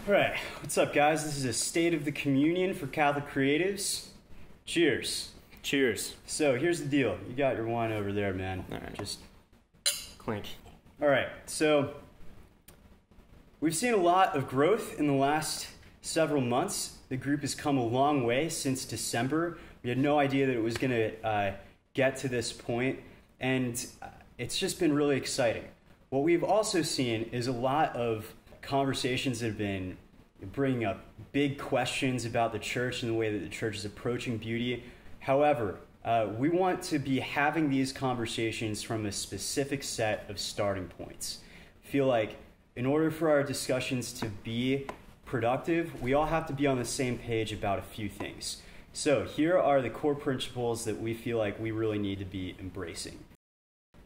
All right, what's up, guys? This is a State of the Communion for Catholic Creatives. Cheers. Cheers. So here's the deal. You got your wine over there, man. All right. Just Clink. all right. So we've seen a lot of growth in the last several months. The group has come a long way since December. We had no idea that it was going to get to this point, and it's just been really exciting. What we've also seen is a lot of conversations that have been bringing up big questions about the church and the way that the church is approaching beauty. However, we want to be having these conversations from a specific set of starting points. I feel like in order for our discussions to be productive, we all have to be on the same page about a few things. So here are the core principles that we feel like we really need to be embracing.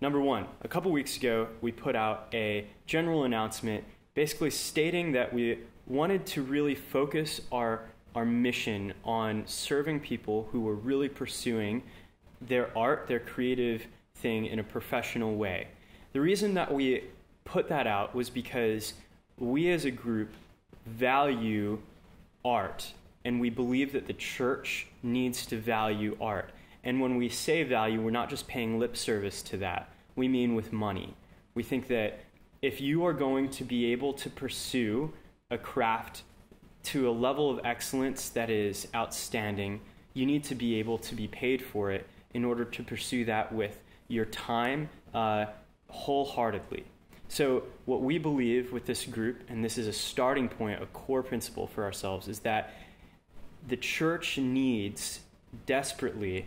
Number one, a couple weeks ago, we put out a general announcement basically stating that we wanted to really focus our mission on serving people who were really pursuing their art, their creative thing in a professional way. The reason that we put that out was because we as a group value art, and we believe that the church needs to value art. And when we say value, we're not just paying lip service to that. We mean with money. We think that if you are going to be able to pursue a craft to a level of excellence that is outstanding, you need to be able to be paid for it in order to pursue that with your time wholeheartedly. So what we believe with this group, and this is a starting point, a core principle for ourselves, is that the church needs desperately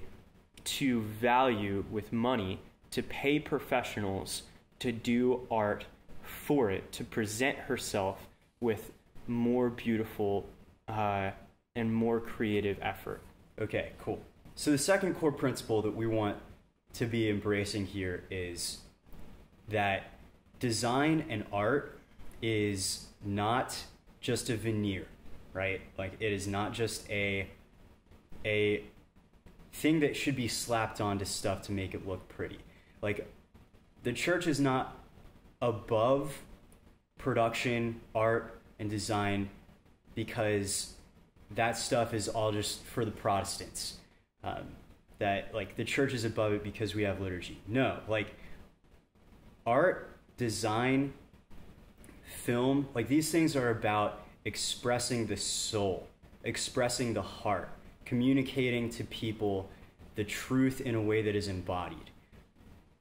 to value with money, to pay professionals to do art for it, to present herself with more beautiful and more creative effort. Okay, cool. So the second core principle that we want to be embracing here is that design and art is not just a veneer, right? Like, it is not just a thing that should be slapped onto stuff to make it look pretty. Like, the church is not above production, art, and design because that stuff is all just for the Protestants. That, like, the church is above it because we have liturgy. No, like, art, design, film, like, these things are about expressing the soul, expressing the heart, communicating to people the truth in a way that is embodied.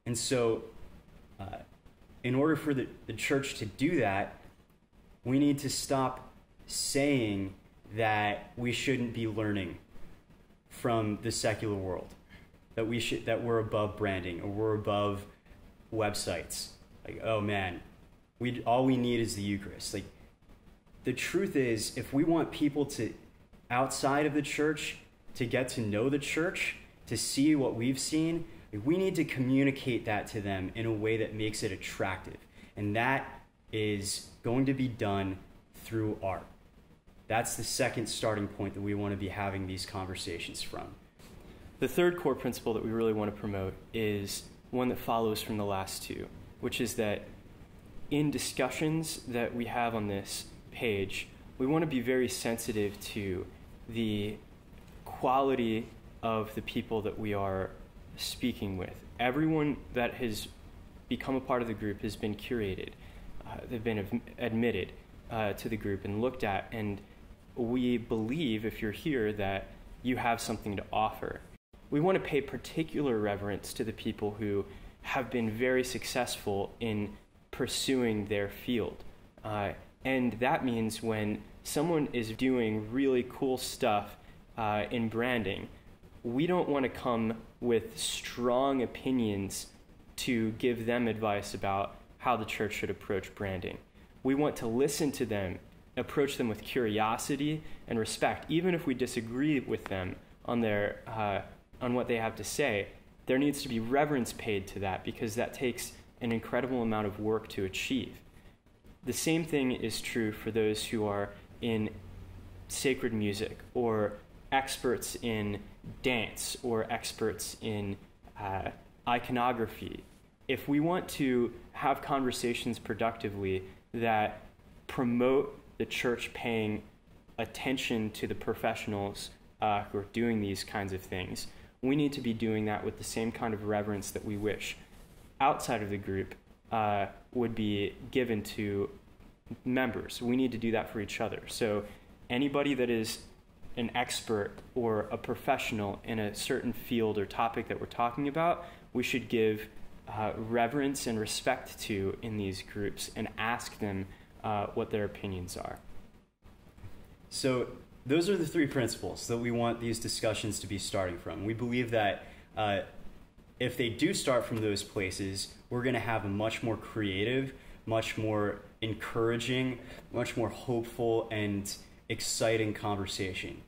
And so, in order for the church to do that, we need to stop saying that we shouldn't be learning from the secular world, that we're above branding or we're above websites. Like, oh man, all we need is the Eucharist. Like, the truth is, if we want people to outside of the church to get to know the church, to see what we've seen, we need to communicate that to them in a way that makes it attractive. And that is going to be done through art. That's the second starting point that we want to be having these conversations from. The third core principle that we really want to promote is one that follows from the last two, which is that in discussions that we have on this page, we want to be very sensitive to the quality of the people that we are speaking with. Everyone that has become a part of the group has been curated. They've been admitted to the group and looked at, and we believe, if you're here, that you have something to offer. We want to pay particular reverence to the people who have been very successful in pursuing their field. And that means when someone is doing really cool stuff in branding, we don't want to come with strong opinions to give them advice about how the church should approach branding. We want to listen to them, approach them with curiosity and respect. Even if we disagree with them on what they have to say, there needs to be reverence paid to that, because that takes an incredible amount of work to achieve. The same thing is true for those who are in sacred music, or experts in dance, or experts in iconography. If we want to have conversations productively that promote the church paying attention to the professionals who are doing these kinds of things, we need to be doing that with the same kind of reverence that we wish outside of the group would be given to members. We need to do that for each other. So anybody that is an expert or a professional in a certain field or topic that we're talking about, we should give reverence and respect to in these groups and ask them what their opinions are. So those are the three principles that we want these discussions to be starting from. We believe that if they do start from those places, we're going to have a much more creative, much more encouraging, much more hopeful and exciting conversation.